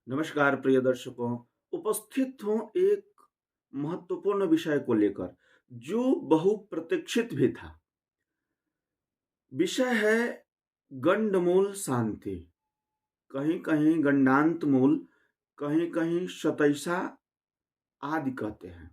नमस्कार प्रिय दर्शकों। उपस्थित हूँ एक महत्वपूर्ण विषय को लेकर जो बहुप्रतीक्षित भी था। विषय है गंडमूल शांति। कहीं कहीं गंडांत मूल, कहीं कहीं शतैसा आदि कहते हैं।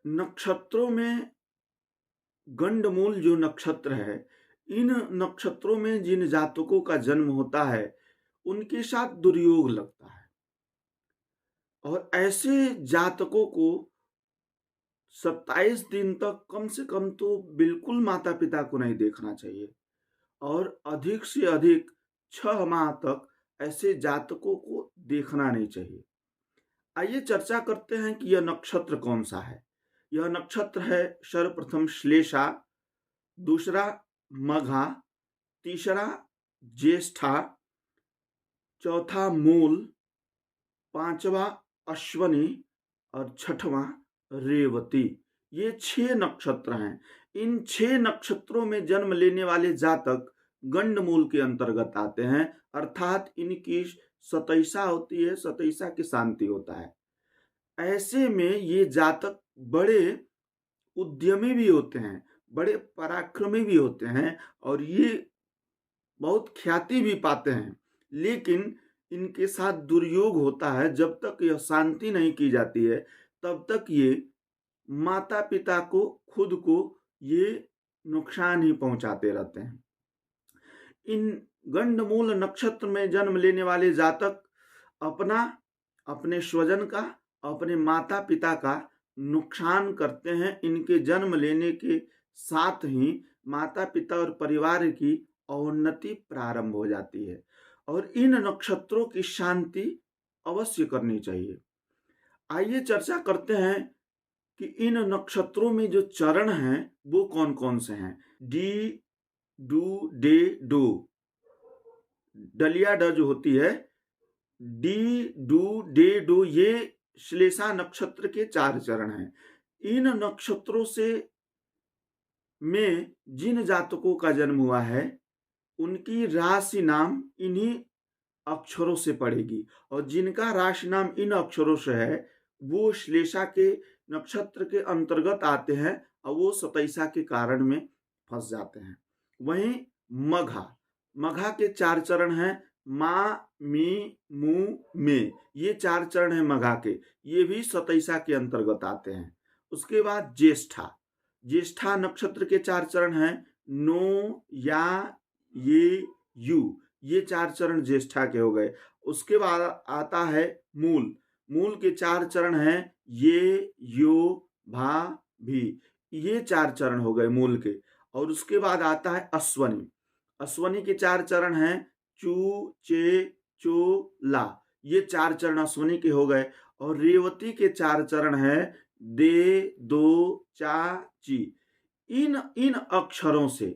नक्षत्रों में गंडमूल जो नक्षत्र है, इन नक्षत्रों में जिन जातकों का जन्म होता है उनके साथ दुर्योग लगता है। और ऐसे जातकों को 27 दिन तक कम से कम तो बिल्कुल माता पिता को नहीं देखना चाहिए और अधिक से अधिक 6 माह तक ऐसे जातकों को देखना नहीं चाहिए। आइए चर्चा करते हैं कि यह नक्षत्र कौन सा है। यह नक्षत्र है सर्वप्रथम श्लेषा, दूसरा मघा, तीसरा ज्येष्ठा, चौथा मूल, पांचवा अश्वनी और छठवां रेवती। ये 6 नक्षत्र हैं। इन 6 नक्षत्रों में जन्म लेने वाले जातक गंडमूल के अंतर्गत आते हैं, अर्थात इनकी सतैसा होती है, सतैसा की शांति होता है। ऐसे में ये जातक बड़े उद्यमी भी होते हैं, बड़े पराक्रमी भी होते हैं और ये बहुत ख्याति भी पाते हैं। लेकिन इनके साथ दुर्योग होता है। जब तक यह शांति नहीं की जाती है तब तक ये माता पिता को, खुद को ये नुकसान ही पहुंचाते रहते हैं। इन गंडमूल नक्षत्र में जन्म लेने वाले जातक अपना, अपने स्वजन का, अपने माता पिता का नुकसान करते हैं। इनके जन्म लेने के साथ ही माता पिता और परिवार की अवनति प्रारंभ हो जाती है और इन नक्षत्रों की शांति अवश्य करनी चाहिए। आइए चर्चा करते हैं कि इन नक्षत्रों में जो चरण हैं वो कौन कौन से हैं। डी, डू, डे, डो, डलिया ड जो होती है, डी, डू, डे, डो, ये श्लेषा नक्षत्र के 4 चरण हैं। इन नक्षत्रों से में जिन जातकों का जन्म हुआ है उनकी राशि नाम इन्हीं अक्षरों से पड़ेगी और जिनका राशि नाम इन अक्षरों से है वो श्लेषा के नक्षत्र के अंतर्गत आते हैं और वो सतैसा के कारण में फंस जाते हैं। वहीं मघा, मघा के 4 चरण हैं, मा, मी, मु, में। ये 4 चरण हैं मघा के, ये भी सतैसा के अंतर्गत आते हैं। उसके बाद ज्येष्ठा, ज्येष्ठा नक्षत्र के 4 चरण हैं, नो, या, ये, यू। ये 4 चरण ज्येष्ठा के हो गए। उसके बाद आता है मूल, मूल के 4 चरण हैं, ये, यो, भा, भी। ये 4 चरण हो गए मूल के। और उसके बाद आता है अश्वनी, अश्वनी के 4 चरण हैं, चू, चे, चो, ला। ये 4 चरण अश्वनी के हो गए। और रेवती के 4 चरण हैं, दे, दो, चा, ची। इन इन अक्षरों से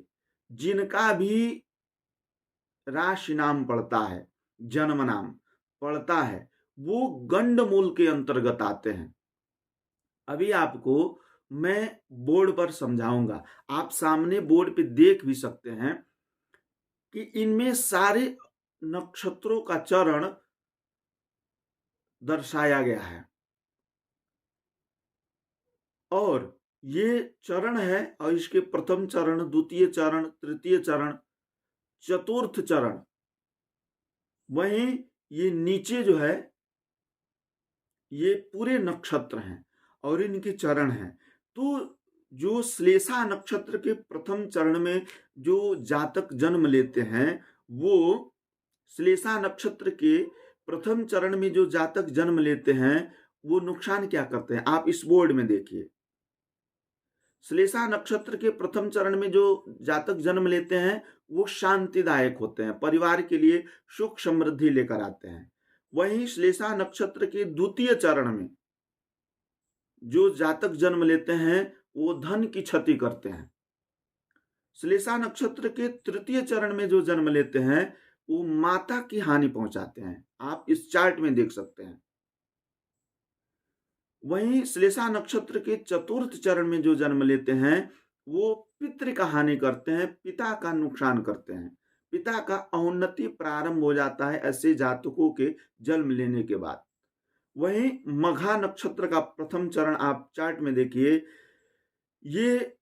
जिनका भी राशि नाम पड़ता है, जन्म नाम पड़ता है, वो गंडमूल के अंतर्गत आते हैं। अभी आपको मैं बोर्ड पर समझाऊंगा, आप सामने बोर्ड पे देख भी सकते हैं कि इनमें सारे नक्षत्रों का चरण दर्शाया गया है। और ये चरण है और इसके प्रथम चरण, द्वितीय चरण, तृतीय चरण, चतुर्थ चरण। वहीं ये नीचे जो है ये पूरे नक्षत्र हैं और इनके चरण हैं। तो जो श्लेषा नक्षत्र के प्रथम चरण में जो जातक जन्म लेते हैं, वो श्लेषा नक्षत्र के प्रथम चरण में जो जातक जन्म लेते हैं वो नुकसान क्या करते हैं, आप इस बोर्ड में देखिए। श्लेषा नक्षत्र के प्रथम चरण में जो जातक जन्म लेते हैं वो शांतिदायक होते हैं, परिवार के लिए सुख समृद्धि लेकर आते हैं। वहीं श्लेषा नक्षत्र के द्वितीय चरण में जो जातक जन्म लेते हैं वो धन की क्षति करते हैं। श्लेषा नक्षत्र के तृतीय चरण में जो जन्म लेते हैं वो माता की हानि पहुंचाते हैं, आप इस चार्ट में देख सकते हैं। वहीं श्लेषा नक्षत्र के चतुर्थ चरण में जो जन्म लेते हैं वो पितृ का हानि करते हैं, पिता का नुकसान करते हैं। पिता का औन्नति प्रारंभ हो जाता है ऐसे जातकों के जन्म लेने के बाद। वहीं मघा नक्षत्र का प्रथम चरण आप चार्ट में देखिए, ये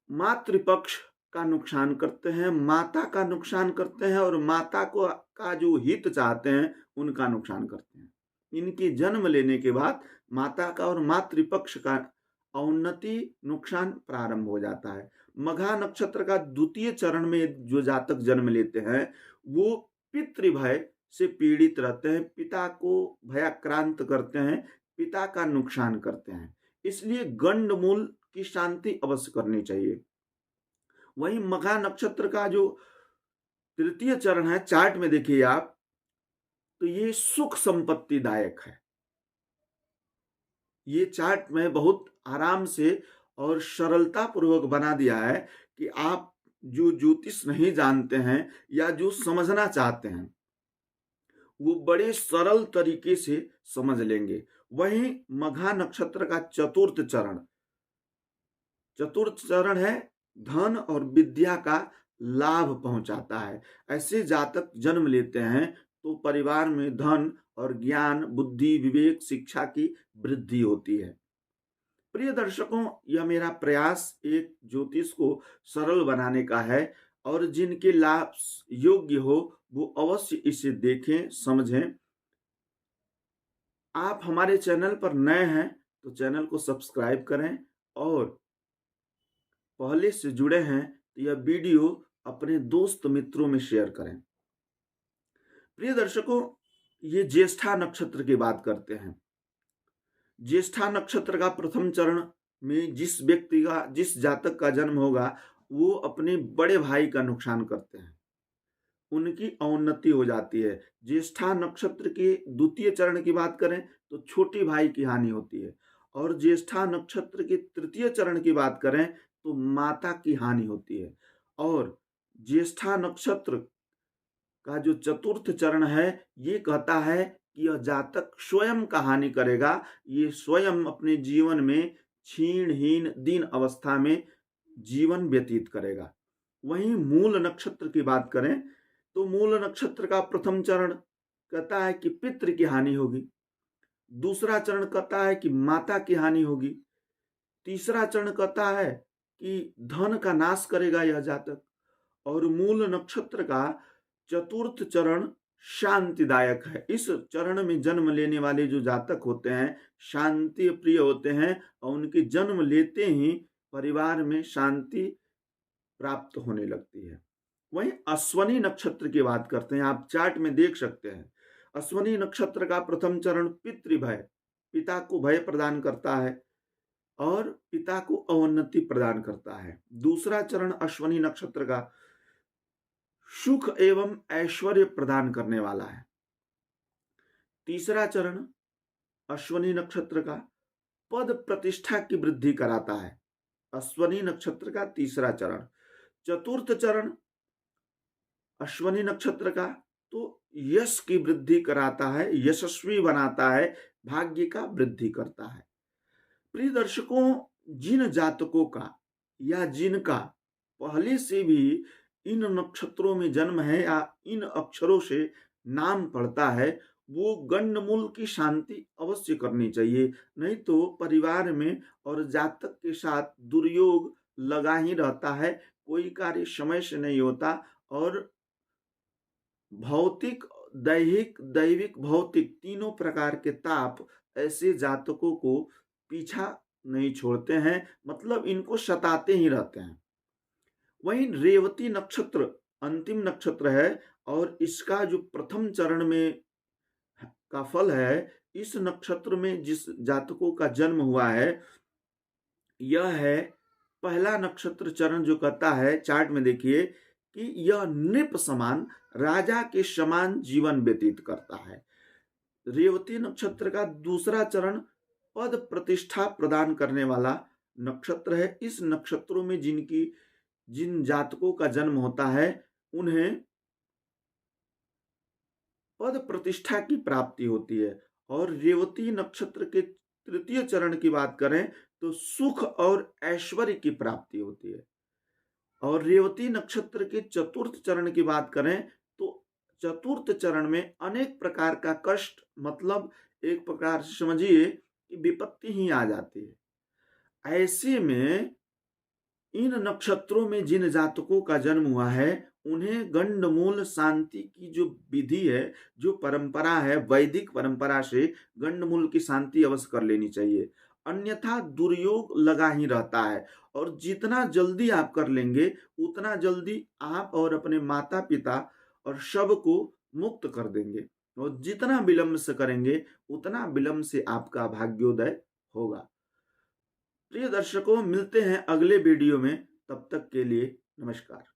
मातृपक्ष का नुकसान करते हैं, माता का नुकसान करते हैं और माता को का जो हित चाहते हैं उनका नुकसान करते हैं। इनके जन्म लेने के बाद माता का और मातृपक्ष का औन्नति नुकसान प्रारंभ हो जाता है। मघा नक्षत्र का द्वितीय चरण में जो जातक जन्म लेते हैं वो पितृभय से पीड़ित रहते हैं, पिता को भयाक्रांत करते हैं, पिता का नुकसान करते हैं, इसलिए गंडमूल की शांति अवश्य करनी चाहिए। वहीं मघा नक्षत्र का जो तृतीय चरण है चार्ट में देखिए आप, तो ये सुख संपत्तिदायक है। ये चार्ट में बहुत आराम से और सरलता पूर्वक बना दिया है कि आप जो ज्योतिष नहीं जानते हैं या जो समझना चाहते हैं वो बड़े सरल तरीके से समझ लेंगे। वहीं मघा नक्षत्र का चतुर्थ चरण है धन और विद्या का लाभ पहुंचाता है। ऐसे जातक जन्म लेते हैं तो परिवार में धन और ज्ञान, बुद्धि, विवेक, शिक्षा की वृद्धि होती है। प्रिय दर्शकों, यह मेरा प्रयास एक ज्योतिष को सरल बनाने का है और जिनके लाभ योग्य हो वो अवश्य इसे देखें, समझें। आप हमारे चैनल पर नए हैं तो चैनल को सब्सक्राइब करें और पहले से जुड़े हैं तो यह वीडियो अपने दोस्त मित्रों में शेयर करें। प्रिय दर्शकों, ये ज्येष्ठा नक्षत्र की बात करते हैं। ज्येष्ठा नक्षत्र का प्रथम चरण में जिस जातक का जन्म होगा वो अपने बड़े भाई का नुकसान करते हैं, उनकी अवनति हो जाती है। ज्येष्ठा नक्षत्र के द्वितीय चरण की बात करें तो छोटे भाई की हानि होती है और ज्येष्ठा नक्षत्र के तृतीय चरण की बात करें तो माता की हानि होती है। और ज्येष्ठा नक्षत्र का जो चतुर्थ चरण है ये कहता है कि यह जातक स्वयं का हानि करेगा, ये स्वयं अपने जीवन में क्षीणहीन दीन अवस्था में जीवन व्यतीत करेगा। वहीं मूल नक्षत्र की बात करें तो मूल नक्षत्र का प्रथम चरण कहता है कि पितृ की हानि होगी, दूसरा चरण कहता है कि माता की हानि होगी, तीसरा चरण कहता है कि धन का नाश करेगा यह जातक, और मूल नक्षत्र का चतुर्थ चरण शांतिदायक है। इस चरण में जन्म लेने वाले जो जातक होते हैं शांति प्रिय होते हैं और उनके जन्म लेते ही परिवार में शांति प्राप्त होने लगती है। वहीं अश्वनी नक्षत्र की बात करते हैं, आप चार्ट में देख सकते हैं। अश्वनी नक्षत्र का प्रथम चरण पितृभय, पिता को भय प्रदान करता है और पिता को अवनति प्रदान करता है। दूसरा चरण अश्वनी नक्षत्र का सुख एवं ऐश्वर्य प्रदान करने वाला है। तीसरा चरण अश्वनी नक्षत्र का पद प्रतिष्ठा की वृद्धि कराता है, अश्वनी नक्षत्र का तीसरा चरण। चतुर्थ चरण अश्वनी नक्षत्र का तो यश की वृद्धि कराता है, यशस्वी बनाता है, भाग्य का वृद्धि करता है। प्रिय दर्शकों, जिन जातकों का या जिनका पहले से भी इन नक्षत्रों में जन्म है या इन अक्षरों से नाम पड़ता है वो गंडमूल की शांति अवश्य करनी चाहिए, नहीं तो परिवार में और जातक के साथ दुर्योग लगा ही रहता है, कोई कार्य समय से नहीं होता और भौतिक, दैहिक, दैविक, भौतिक तीनों प्रकार के ताप ऐसे जातकों को पीछा नहीं छोड़ते हैं, मतलब इनको सताते ही रहते हैं। वहीं रेवती नक्षत्र अंतिम नक्षत्र है और इसका जो प्रथम चरण में का फल है, इस नक्षत्र में जिस जातकों का जन्म हुआ है यह है पहला नक्षत्र चरण, जो कहता है चार्ट में देखिए कि यह नृप समान, राजा के समान जीवन व्यतीत करता है। रेवती नक्षत्र का दूसरा चरण पद प्रतिष्ठा प्रदान करने वाला नक्षत्र है। इस नक्षत्रों में जिन जातकों का जन्म होता है उन्हें पद प्रतिष्ठा की प्राप्ति होती है। और रेवती नक्षत्र के तृतीय चरण की बात करें तो सुख और ऐश्वर्य की प्राप्ति होती है। और रेवती नक्षत्र के चतुर्थ चरण की बात करें तो चतुर्थ चरण में अनेक प्रकार का कष्ट, मतलब एक प्रकार से समझिए कि विपत्ति ही आ जाती है। ऐसे में इन नक्षत्रों में जिन जातकों का जन्म हुआ है, उन्हें गंडमूल शांति की जो विधि है, जो परंपरा है, वैदिक परंपरा से गंडमूल की शांति अवश्य कर लेनी चाहिए। अन्यथा दुर्योग लगा ही रहता है, और जितना जल्दी आप कर लेंगे उतना जल्दी आप और अपने माता पिता और शव को मुक्त कर देंगे, और जितना विलंब से करेंगे उतना विलंब से आपका भाग्योदय होगा। प्रिय दर्शकों, मिलते हैं अगले वीडियो में, तब तक के लिए नमस्कार।